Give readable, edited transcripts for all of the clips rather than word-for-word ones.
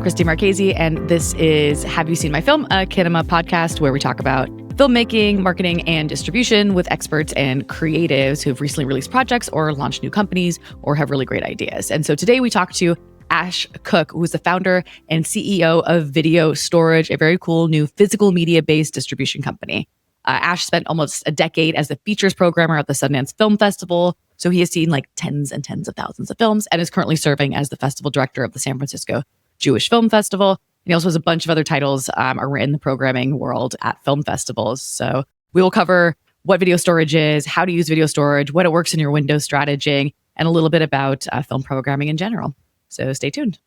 Christy Marchese, and this is Have You Seen My Film, a Kinema podcast where we talk about filmmaking, marketing, and distribution with experts and creatives who've recently released projects or launched new companies or have really great ideas. And so today we talk to Ash Cook, who is the founder and CEO of Video Store.age, a very cool new physical media-based distribution company. Ash spent almost a decade as the features programmer at the Sundance Film Festival, so he has seen like tens and tens of thousands of films and is currently serving as the festival director of the San Francisco Jewish Film Festival. He also has a bunch of other titles in the programming world at film festivals. So we will cover what video storage is, how to use video storage, what it works in your Windows strategy, and a little bit about film programming in general. So stay tuned.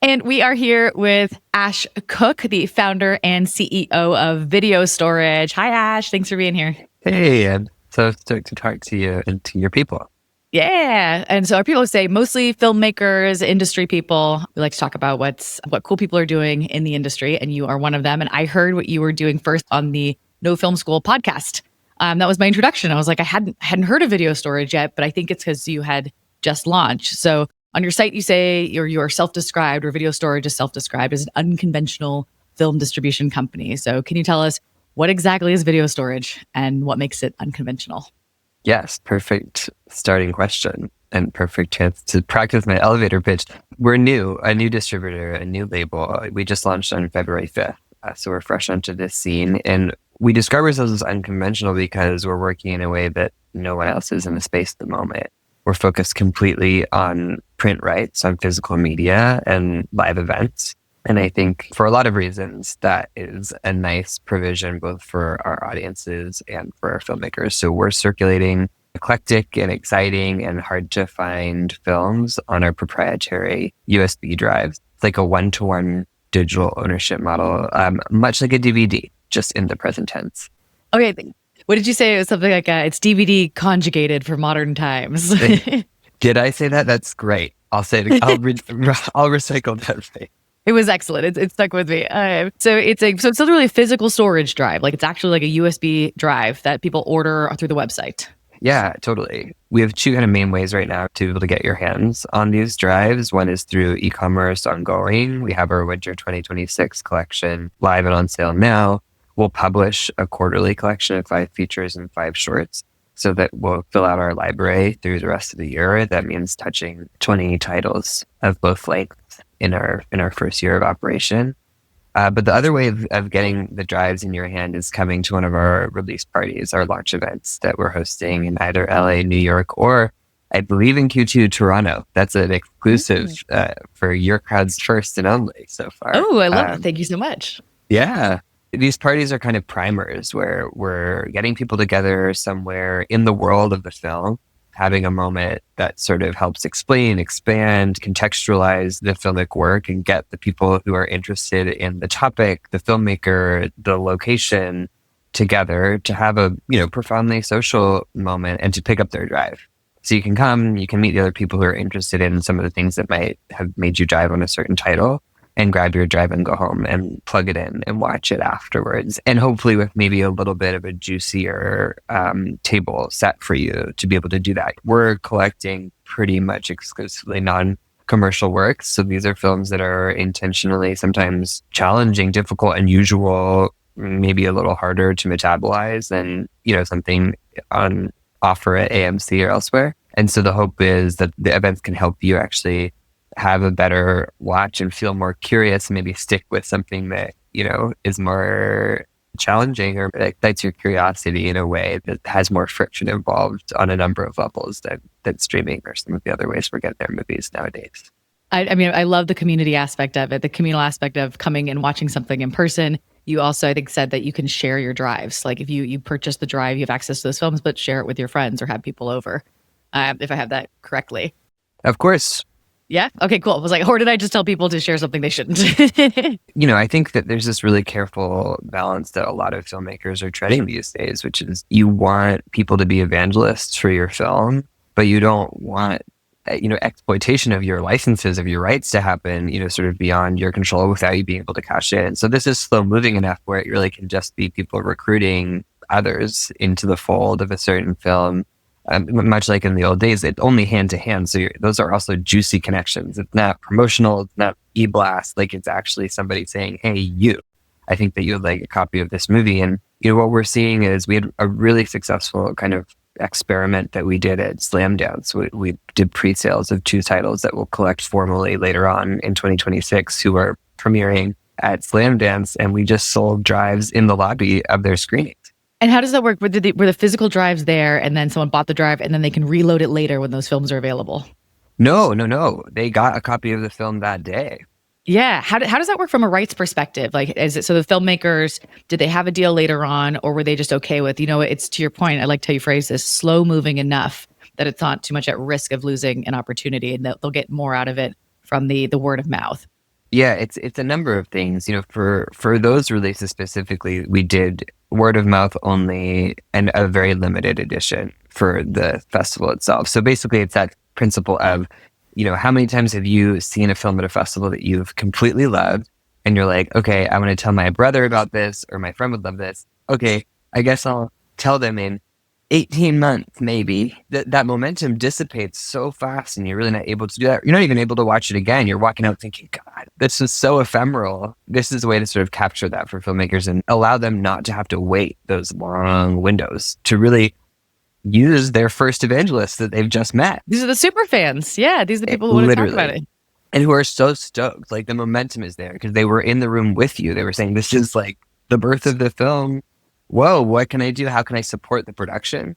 And we are here with Ash Cook, the founder and CEO of Video Store.age. Hi, Ash. Thanks for being here. Hey, and so stoked to talk to you and to your people. Yeah. And so our people say mostly filmmakers, industry people. We like to talk about what cool people are doing in the industry, and you are one of them. And I heard what you were doing first on the No Film School podcast. That was my introduction. I was like, I hadn't heard of Video Store.age yet, but I think it's because you had just launched. So on your site, you say you're self-described, or Video Store.age is self-described as an unconventional film distribution company. So can you tell us what exactly is Video Store.age and what makes it unconventional? Yes, perfect starting question and perfect chance to practice my elevator pitch. We're a new distributor, a new label. We just launched on February 5th. So we're fresh onto this scene. And we describe ourselves as unconventional because we're working in a way that no one else is in the space at the moment. We're focused completely on print rights, on physical media and live events. And I think for a lot of reasons, that is a nice provision both for our audiences and for our filmmakers. So we're circulating eclectic and exciting and hard to find films on our proprietary USB drives. It's like a one-to-one digital ownership model, much like a DVD, just in the present tense. Okay. What did you say? It was something like it's DVD conjugated for modern times. Did I say that? That's great. I'll say it. I'll recycle that thing. It was excellent. It stuck with me. So it's literally a physical storage drive. Like it's actually like a USB drive that people order through the website. Yeah, totally. We have two kind of main ways right now to be able to get your hands on these drives. One is through e-commerce ongoing. We have our Winter 2026 collection live and on sale now. We'll publish a quarterly collection of 5 features and 5 shorts so that we'll fill out our library through the rest of the year. That means touching 20 titles of both lengths in our first year of operation. But the other way of getting the drives in your hand is coming to one of our release parties, our launch events that we're hosting in either LA, New York, or I believe in Q2, Toronto. That's an exclusive for your crowd's first and only so far. Oh, I love it. Thank you so much. Yeah. These parties are kind of primers where we're getting people together somewhere in the world of the film, having a moment that sort of helps explain, expand, contextualize the filmic work and get the people who are interested in the topic, the filmmaker, the location together to have a, profoundly social moment and to pick up their drive. So you can come, you can meet the other people who are interested in some of the things that might have made you drive on a certain title, and grab your drive and go home and plug it in and watch it afterwards. And hopefully with maybe a little bit of a juicier table set for you to be able to do that. We're collecting pretty much exclusively non-commercial works. So these are films that are intentionally sometimes challenging, difficult, unusual, maybe a little harder to metabolize than, something on offer at AMC or elsewhere. And so the hope is that the events can help you actually have a better watch and feel more curious and maybe stick with something that, is more challenging or excites your curiosity in a way that has more friction involved on a number of levels than streaming or some of the other ways we're getting their movies nowadays. I love the community aspect of it, the communal aspect of coming and watching something in person. You also, I think, said that you can share your drives. Like if you purchase the drive, you have access to those films, but share it with your friends or have people over, if I have that correctly. Of course. Yeah. Okay, cool. I was like, or did I just tell people to share something they shouldn't? I think that there's this really careful balance that a lot of filmmakers are treading these days, which is you want people to be evangelists for your film, but you don't want, exploitation of your licenses, of your rights to happen, sort of beyond your control without you being able to cash in. So this is slow moving enough where it really can just be people recruiting others into the fold of a certain film much like in the old days, it's only hand to hand. So those are also juicy connections. It's not promotional. It's not e-blast. Like it's actually somebody saying, hey, you, I think that you would like a copy of this movie. And, what we're seeing is we had a really successful kind of experiment that we did at Slamdance. We did pre-sales of 2 titles that we'll collect formally later on in 2026 who are premiering at Slamdance. And we just sold drives in the lobby of their screenings. And how does that work? Were the physical drives there and then someone bought the drive and then they can reload it later when those films are available? No. They got a copy of the film that day. Yeah. How does that work from a rights perspective? Like, is it so the filmmakers, did they have a deal later on or were they just okay with, it's to your point, I like how you phrase this, slow moving enough that it's not too much at risk of losing an opportunity and they'll get more out of it from the word of mouth? Yeah, it's a number of things. For those releases specifically, we did word of mouth only and a very limited edition for the festival itself. So basically, it's that principle of, how many times have you seen a film at a festival that you've completely loved, and you're like, okay, I want to tell my brother about this, or my friend would love this. Okay, I guess I'll tell them in 18 months, maybe. That momentum dissipates so fast and you're really not able to do that. You're not even able to watch it again. You're walking out thinking, God, this is so ephemeral. This is a way to sort of capture that for filmmakers and allow them not to have to wait those long windows to really use their first evangelists that they've just met. These are the super fans. Yeah, these are the people who want to talk about it. And who are so stoked. Like the momentum is there because they were in the room with you. They were saying, this is like the birth of the film. Whoa, what can I do? How can I support the production?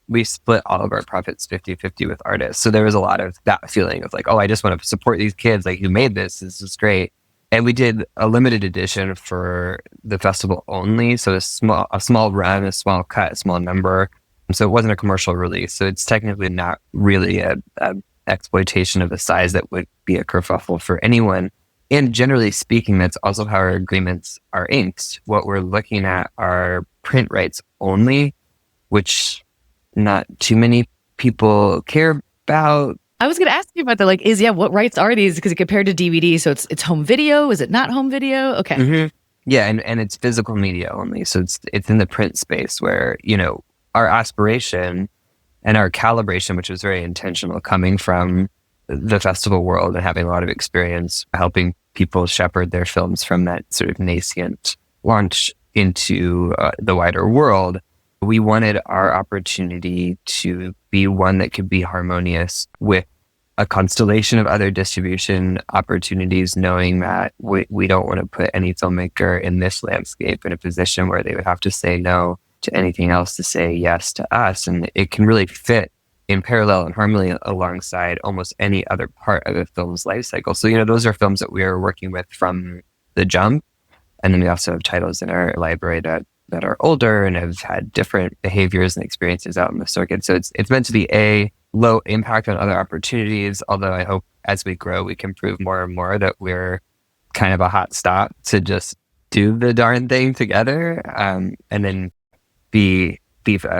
We split all of our profits 50-50 with artists. So there was a lot of that feeling of like, oh, I just want to support these kids. Like, who made this? This is great. And we did a limited edition for the festival only. So a small run, a small cut, a small number. So it wasn't a commercial release. So it's technically not really a exploitation of the size that would be a kerfuffle for anyone. And generally speaking, that's also how our agreements are inked. What we're looking at are print rights only, which not too many people care about. I was going to ask you about that. What rights are these? Because compared to DVD, so it's home video. Is it not home video? Okay. Mm-hmm. Yeah, and it's physical media only. So it's in the print space where, our aspiration and our calibration, which was very intentional, coming from the festival world and having a lot of experience helping people shepherd their films from that sort of nascent launch into the wider world. We wanted our opportunity to be one that could be harmonious with a constellation of other distribution opportunities, knowing that we don't want to put any filmmaker in this landscape in a position where they would have to say no to anything else to say yes to us. And it can really fit in parallel and harmony alongside almost any other part of a film's life cycle. So, those are films that we are working with from the jump. And then we also have titles in our library that are older and have had different behaviors and experiences out in the circuit. So it's meant to be low impact on other opportunities. Although I hope as we grow, we can prove more and more that we're kind of a hot stop to just do the darn thing together. And then be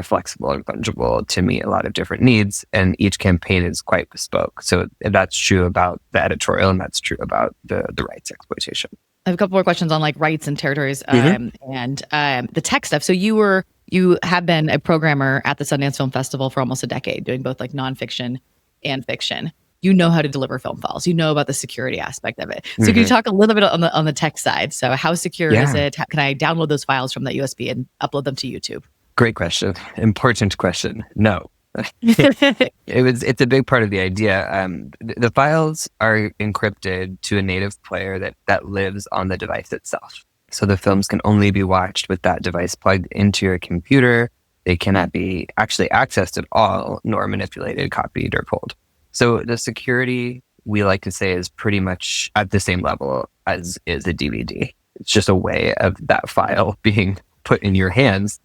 flexible and fungible to meet a lot of different needs. And each campaign is quite bespoke. So that's true about the editorial and that's true about the rights exploitation. I have a couple more questions on rights and territories and the tech stuff. So you have been a programmer at the Sundance Film Festival for almost a decade, doing both nonfiction and fiction. You know how to deliver film files. You know about the security aspect of it. So can you talk a little bit on the tech side? So how secure is it? Can I download those files from that USB and upload them to YouTube? Great question. Important question. No. It's a big part of the idea. The files are encrypted to a native player that lives on the device itself. So the films can only be watched with that device plugged into your computer. They cannot be actually accessed at all, nor manipulated, copied, or pulled. So the security, we like to say, is pretty much at the same level as is a DVD. It's just a way of that file being put in your hands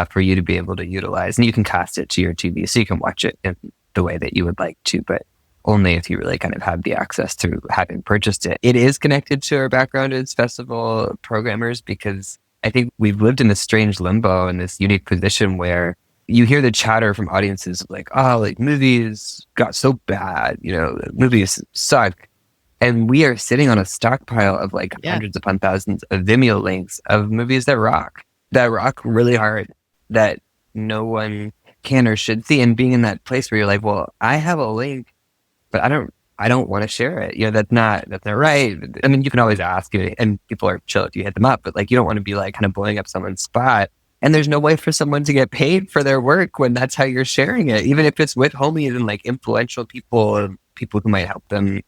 for you to be able to utilize. And you can cast it to your TV so you can watch it in the way that you would like to, but only if you really kind of have the access through having purchased it. It is connected to our background as festival programmers because I think we've lived in this strange limbo in this unique position where you hear the chatter from audiences like, oh, movies got so bad, movies suck. And we are sitting on a stockpile of hundreds upon thousands of Vimeo links of movies that rock really hard, that no one can or should see, and being in that place where you're like, well, I have a link, but I don't want to share it. That's not right. I mean, you can always ask, and people are chill if you hit them up, but like, you don't want to be like kind of blowing up someone's spot. And there's no way for someone to get paid for their work when that's how you're sharing it, even if it's with homies and like influential people or people who might help them,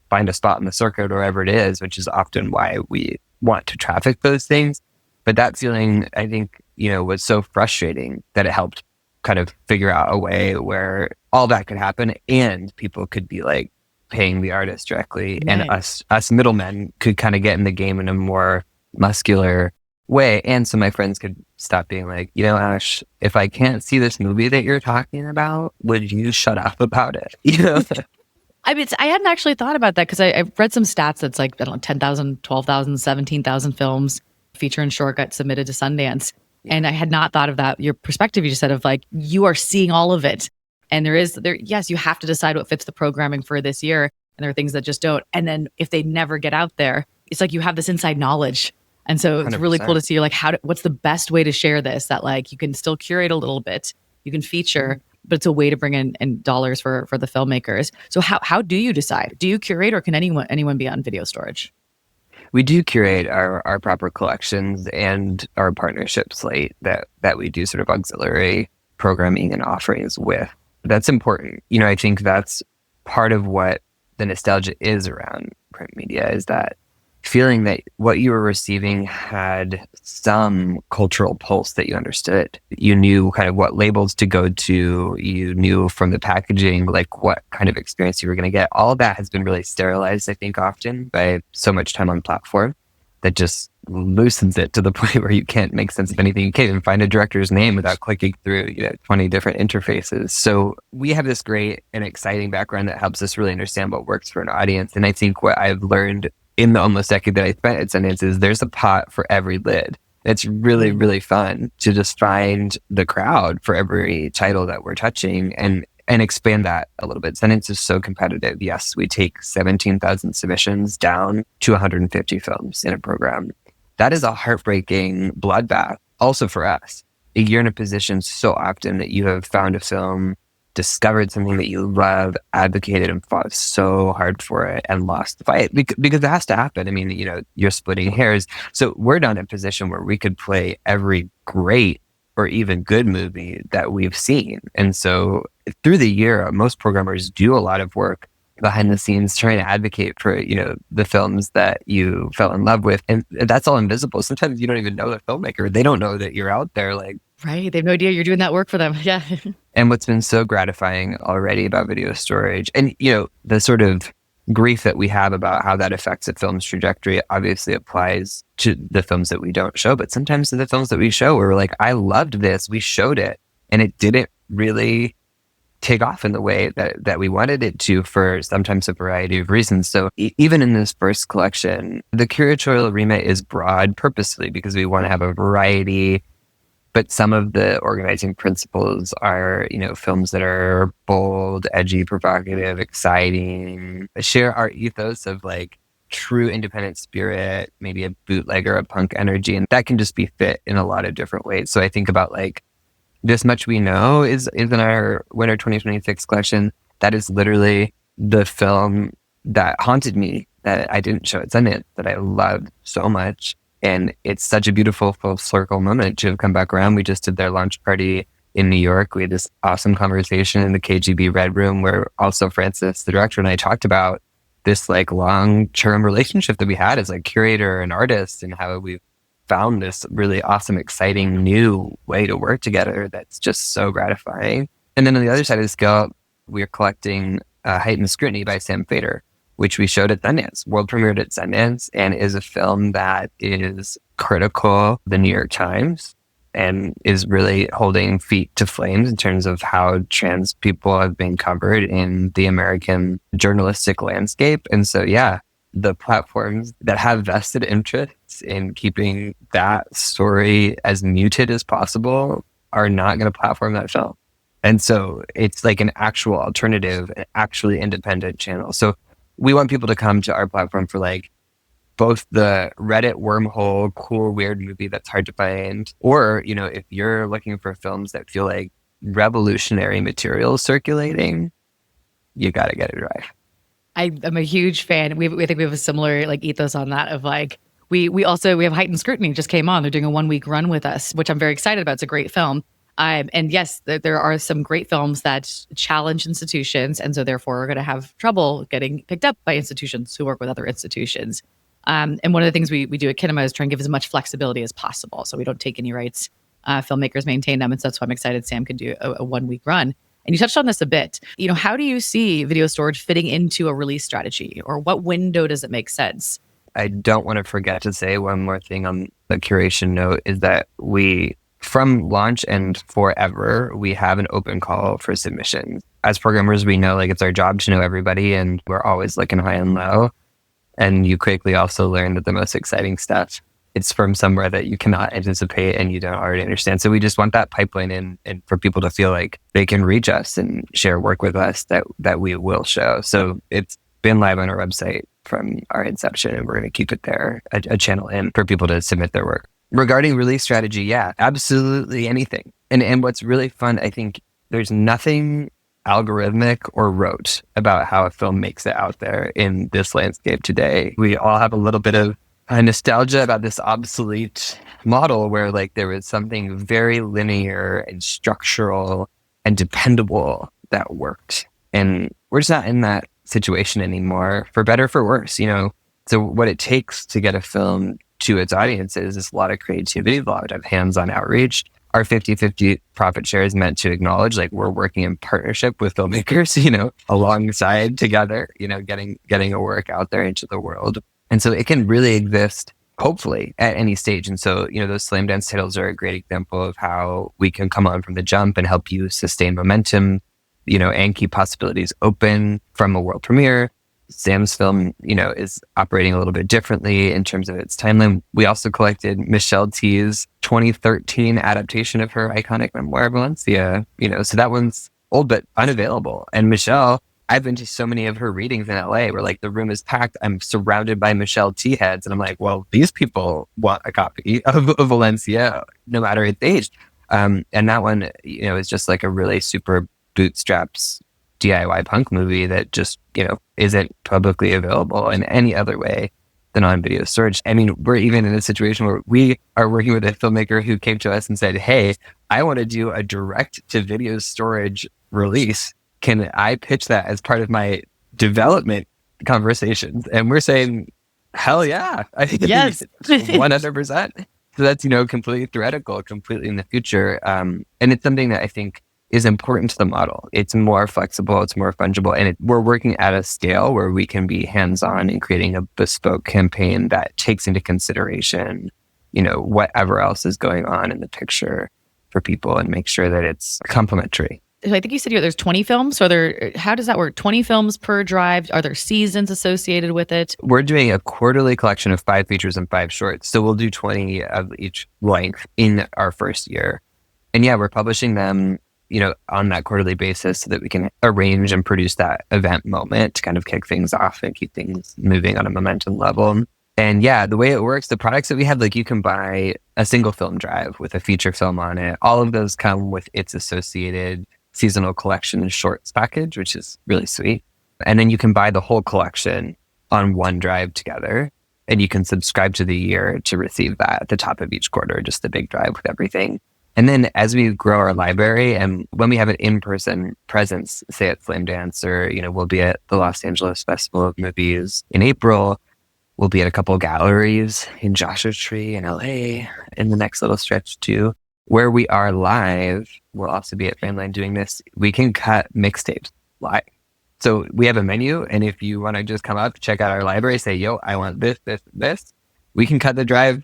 find a spot in the circuit or wherever it is, which is often why we want to traffic those things. But that feeling, I think, was so frustrating that it helped kind of figure out a way where all that could happen and people could be like paying the artist directly, Right. and us middlemen could kind of get in the game in a more muscular way. And so my friends could stop being like, Ash, if I can't see this movie that you're talking about, would you shut up about it? I mean, I hadn't actually thought about that because I've read some stats that's like, I don't know, 10,000, 12,000, 17,000 films, feature and short, got submitted to Sundance. And I had not thought of that. Your perspective, you just said, of like, you are seeing all of it. And yes, you have to decide what fits the programming for this year. And there are things that just don't. And then if they never get out there, it's like you have this inside knowledge. And so it's 100%. really cool to see like what's the best way to share this, that like you can still curate a little bit, you can feature, but it's a way to bring in dollars for the filmmakers. So how do you decide? Do you curate, or can anyone be on video storage? We do curate our proper collections and our partnership slate that we do sort of auxiliary programming and offerings with. That's important. I think that's part of what the nostalgia is around print media, is that feeling that what you were receiving had some cultural pulse that you understood. You knew kind of what labels to go to. You knew from the packaging, like what kind of experience you were going to get. All that has been really sterilized, I think, often by so much time on platform that just loosens it to the point where you can't make sense of anything. You can't even find a director's name without clicking through 20 different interfaces. So we have this great and exciting background that helps us really understand what works for an audience. And I think what I've learned in the almost decade that I spent at Sundance is there's a pot for every lid. It's really, really fun to just find the crowd for every title that we're touching and expand that a little bit. Sundance is so competitive. Yes, we take 17,000 submissions down to 150 films in a program. That is a heartbreaking bloodbath also for us. You're in a position so often that you have found a film, discovered something that you love, advocated and fought so hard for it, and lost the fight because it has to happen. I mean, you're splitting hairs. So we're not in a position where we could play every great or even good movie that we've seen. And so through the year, most programmers do a lot of work behind the scenes trying to advocate for, the films that you fell in love with. And that's all invisible. Sometimes you don't even know the filmmaker. They don't know that you're out there. Like, right. They have no idea you're doing that work for them. Yeah. And what's been so gratifying already about video storage and, the sort of grief that we have about how that affects a film's trajectory obviously applies to the films that we don't show. But sometimes the films that we show, we're like, I loved this. We showed it and it didn't really take off in the way that we wanted it to for sometimes a variety of reasons. So even in this first collection, the curatorial remit is broad purposely because we want to have a variety. But some of the organizing principles are, films that are bold, edgy, provocative, exciting, share our ethos of like true independent spirit, maybe a bootleg or a punk energy. And that can just be fit in a lot of different ways. So I think about like This Much We Know is in our Winter 2026 collection. That is literally the film that haunted me that I didn't show at Sundance that I loved so much. And it's such a beautiful full circle moment to have come back around. We just did their launch party in New York. We had this awesome conversation in the KGB Red Room where also Francis, the director, and I talked about this like long-term relationship that we had as like curator and artist and how we've found this really awesome, exciting new way to work together that's just so gratifying. And then on the other side of the scale, we're collecting Heightened Scrutiny by Sam Feder, which we showed at Sundance, world premiered at Sundance, and is a film that is critical of the New York Times and is really holding feet to flames in terms of how trans people have been covered in the American journalistic landscape. And so, yeah, the platforms that have vested interests in keeping that story as muted as possible are not going to platform that film. And so it's like an actual alternative, an actually independent channel. So we want people to come to our platform for like both the Reddit wormhole, cool, weird movie that's hard to find, or, if you're looking for films that feel like revolutionary materials circulating, you got to get a drive. I'm a huge fan. We think we have a similar like ethos on that of like, we have Heightened Scrutiny just came on. They're doing a 1 week run with us, which I'm very excited about. It's a great film. And yes, there are some great films that challenge institutions, and so therefore are going to have trouble getting picked up by institutions who work with other institutions. And one of the things we do at Kinema is try and give as much flexibility as possible, so we don't take any rights. Filmmakers maintain them, and so that's why I'm excited Sam can do a 1 week run. And you touched on this a bit. You know, how do you see video storage fitting into a release strategy, or what window does it make sense? I don't want to forget to say one more thing on the curation note is that we, from launch and forever, we have an open call for submissions. As programmers, we know like it's our job to know everybody, and we're always looking high and low. And you quickly also learn that the most exciting stuff, it's from somewhere that you cannot anticipate and you don't already understand. So we just want that pipeline in, and for people to feel like they can reach us and share work with us that we will show. So it's been live on our website from our inception, and we're going to keep it there, a channel in for people to submit their work. Regarding release strategy, yeah, absolutely anything. And what's really fun, I think there's nothing algorithmic or rote about how a film makes it out there in this landscape today. We all have a little bit of nostalgia about this obsolete model where like there was something very linear and structural and dependable that worked. And we're just not in that situation anymore, for better, for worse, you know? So what it takes to get a film to its audiences is a lot of creativity, a lot of hands-on outreach. Our 50-50 profit share is meant to acknowledge like we're working in partnership with filmmakers, you know, alongside together, you know, getting a work out there into the world. And so it can really exist, hopefully, at any stage. And so, you know, those slam dance titles are a great example of how we can come on from the jump and help you sustain momentum, you know, and keep possibilities open from a world premiere. Sam's film, you know, is operating a little bit differently in terms of its timeline. We also collected Michelle T's 2013 adaptation of her iconic memoir, Valencia, you know, so that one's old but unavailable. And Michelle, I've been to so many of her readings in LA where like the room is packed. I'm surrounded by Michelle T heads. And I'm like, well, these people want a copy of Valencia, no matter its age. And that one, you know, is just like a really super bootstraps DIY punk movie that just, you know, isn't publicly available in any other way than on video storage. I mean, we're even in a situation where we are working with a filmmaker who came to us and said, hey, I want to do a direct to video storage release. Can I pitch that as part of my development conversations? And we're saying, hell yeah. I think Yes. 100%. So that's, you know, completely theoretical, completely in the future. And it's something that I think is important to the model. It's more flexible, it's more fungible, and we're working at a scale where we can be hands-on in creating a bespoke campaign that takes into consideration, you know, whatever else is going on in the picture for people and make sure that it's complementary. I think you said there's 20 films. So how does that work? 20 films per drive? Are there seasons associated with it? We're doing a quarterly collection of 5 features and 5 shorts. So we'll do 20 of each length in our first year. And yeah, we're publishing them, you know, on that quarterly basis so that we can arrange and produce that event moment to kind of kick things off and keep things moving on a momentum level. And yeah, the way it works, the products that we have, like you can buy a single film drive with a feature film on it. All of those come with its associated seasonal collection and shorts package, which is really sweet. And then you can buy the whole collection on one drive together, and you can subscribe to the year to receive that at the top of each quarter, just the big drive with everything. And then as we grow our library and when we have an in-person presence, say at Flamedance, or, you know, we'll be at the Los Angeles Festival of Movies in April, we'll be at a couple galleries in Joshua Tree in LA in the next little stretch too. Where we are live, we'll also be at Fanline doing this. We can cut mixtapes live. So we have a menu, and if you want to just come up, check out our library, say, yo, I want this, we can cut the drive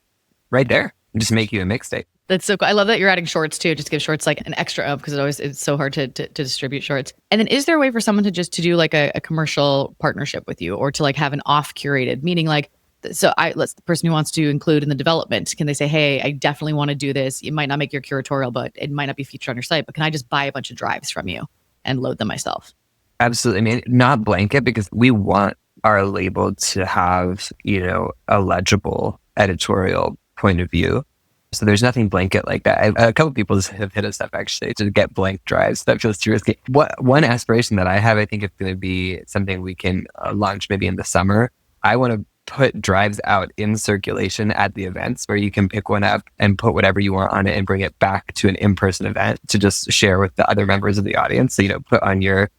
right there and just make you a mixtape. That's so cool. I love that you're adding shorts too, just to give shorts like an extra up, because it's so hard to distribute shorts. And then is there a way for someone to do like a commercial partnership with you, or to like have an off curated, meaning like, so the person who wants to include in the development, can they say, hey, I definitely want to do this. It might not make your curatorial, but it might not be featured on your site, but can I just buy a bunch of drives from you and load them myself? Absolutely. I mean, not blanket, because we want our label to have, you know, a legible editorial point of view. So there's nothing blanket like that. A couple people have hit us up actually to get blank drives. That feels too risky. One aspiration that I have, I think, is going to be something we can launch maybe in the summer. I want to put drives out in circulation at the events where you can pick one up and put whatever you want on it and bring it back to an in-person event to just share with the other members of the audience. So, put on your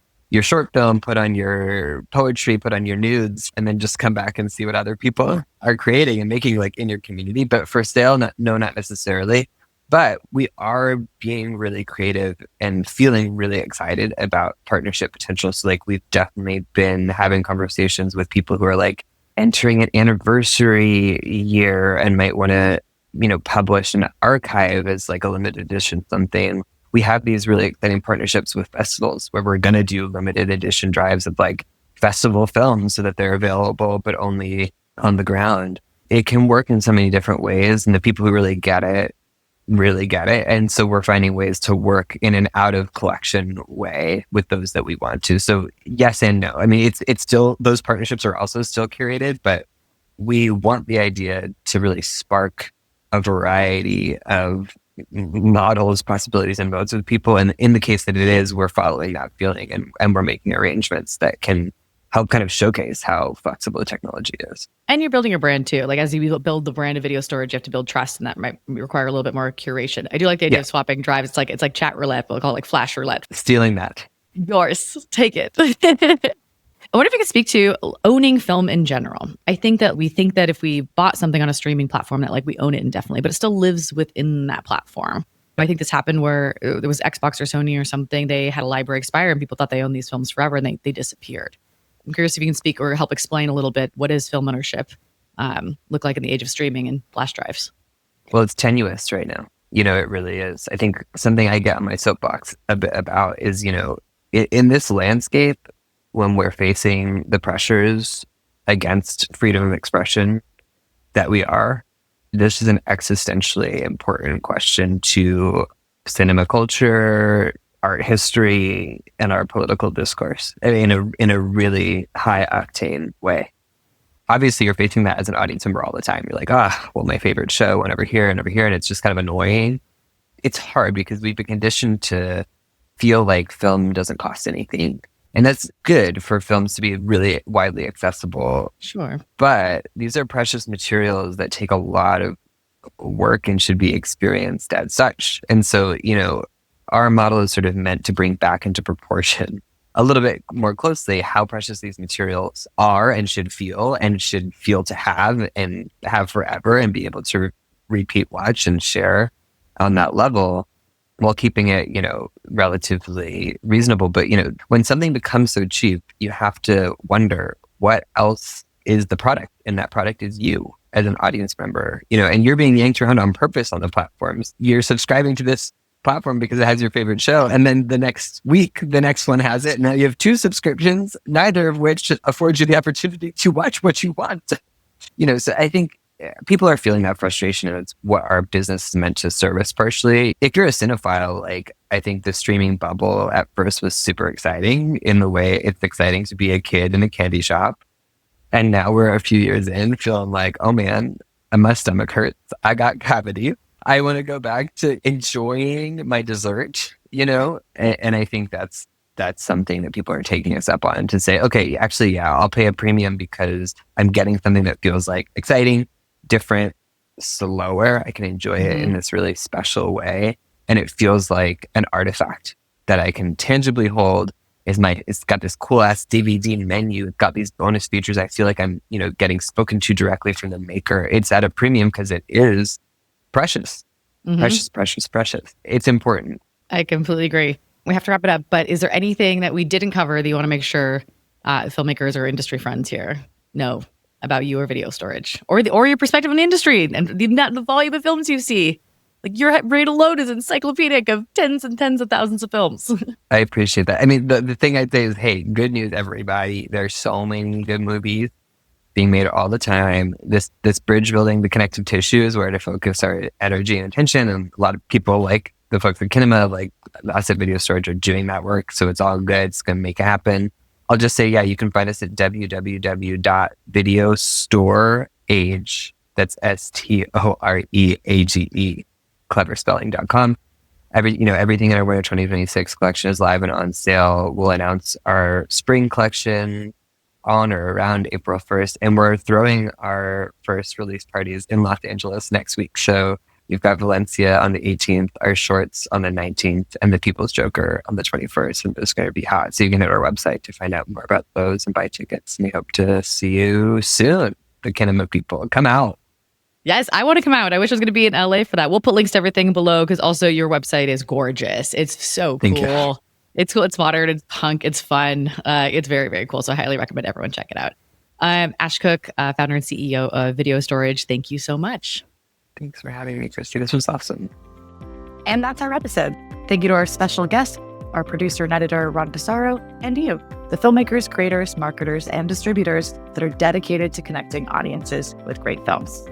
short film, put on your poetry, put on your nudes, and then just come back and see what other people are creating and making like in your community. But for sale, not necessarily. But we are being really creative and feeling really excited about partnership potential. So like we've definitely been having conversations with people who are like entering an anniversary year and might want to, publish an archive as like a limited edition something. We have these really exciting partnerships with festivals where we're going to do limited edition drives of like festival films so that they're available, but only on the ground. It can work in so many different ways. And the people who really get it. And so we're finding ways to work in an out of collection way with those that we want to. So yes and no. I mean, it's still, those partnerships are also still curated, but we want the idea to really spark a variety of models, possibilities, and modes with people. And in the case that it is, we're following that feeling and we're making arrangements that can help kind of showcase how flexible the technology is. And you're building your brand too. Like as you build the brand of video storage, you have to build trust, and that might require a little bit more curation. I do like the idea of swapping drives. It's like chat roulette, but we'll call it like flash roulette. Stealing that. Yours. Take it. I wonder if you could speak to owning film in general. I think that we think that if we bought something on a streaming platform that like we own it indefinitely, but it still lives within that platform. I think this happened where there was Xbox or Sony or something. They had a library expire and people thought they owned these films forever and they disappeared. I'm curious if you can speak or help explain a little bit, what does film ownership look like in the age of streaming and flash drives? Well, it's tenuous right now. It really is. I think something I get on my soapbox a bit about is, in this landscape, when we're facing the pressures against freedom of expression that we are, this is an existentially important question to cinema culture, art history, and our political discourse. I mean, in a really high octane way. Obviously, you're facing that as an audience member all the time. You're like, well, my favorite show went over here, and it's just kind of annoying. It's hard because we've been conditioned to feel like film doesn't cost anything. And that's good for films to be really widely accessible. Sure. But these are precious materials that take a lot of work and should be experienced as such. And so, our model is sort of meant to bring back into proportion a little bit more closely how precious these materials are and should feel to have and have forever and be able to repeat watch and share on that level while keeping it, relatively reasonable. But, when something becomes so cheap, you have to wonder what else is the product, and that product is you as an audience member, and you're being yanked around on purpose on the platforms. You're subscribing to this platform because it has your favorite show. And then the next week, the next one has it. Now you have two subscriptions, neither of which affords you the opportunity to watch what you want. So I think people are feeling that frustration, and it's what our business is meant to service partially. If you're a cinephile, like I think the streaming bubble at first was super exciting in the way it's exciting to be a kid in a candy shop. And now we're a few years in feeling like, oh man, my stomach hurts. I got cavity. I want to go back to enjoying my dessert, and I think that's something that people are taking us up on, to say, okay, actually, yeah, I'll pay a premium because I'm getting something that feels like exciting, different, slower. I can enjoy it in this really special way. And it feels like an artifact that I can tangibly hold. It's got this cool ass DVD menu. It's got these bonus features. I feel like I'm, getting spoken to directly from the maker. It's at a premium because it is precious. Precious. It's important. I completely agree. We have to wrap it up, but is there anything that we didn't cover that you want to make sure filmmakers or industry friends here know about you or video storage, or your perspective on the industry and the volume of films you see? Like, your rate alone is encyclopedic of tens and tens of thousands of films. I appreciate that. I mean, the thing I'd say is, hey, good news, everybody. There's so many good movies being made all the time. This bridge building, the connective tissue, is where to focus our energy and attention. And a lot of people, like the folks at Kinema, like us at Video Storage, are doing that work. So it's all good. It's going to make it happen. I'll just say, yeah, you can find us at www.videostore.age. That's STOREAGE, cleverspelling.com. Everything in our Winter 2026 collection is live and on sale. We'll announce our spring collection on or around April 1st. And we're throwing our first release parties in Los Angeles next week. So we've got Valencia on the 18th, our shorts on the 19th, and the People's Joker on the 21st. And it's going to be hot. So you can hit our website to find out more about those and buy tickets. And we hope to see you soon. The Kinema people, come out. Yes, I want to come out. I wish I was going to be in LA for that. We'll put links to everything below because also your website is gorgeous. It's so cool. Thank you. It's cool. It's modern. It's punk. It's fun. It's very, very cool. So I highly recommend everyone check it out. Ash Cook, founder and CEO of Video Storage. Thank you so much. Thanks for having me, Christy. This was awesome. And that's our episode. Thank you to our special guest, our producer and editor, Ron Pissarro, and you, the filmmakers, creators, marketers, and distributors that are dedicated to connecting audiences with great films.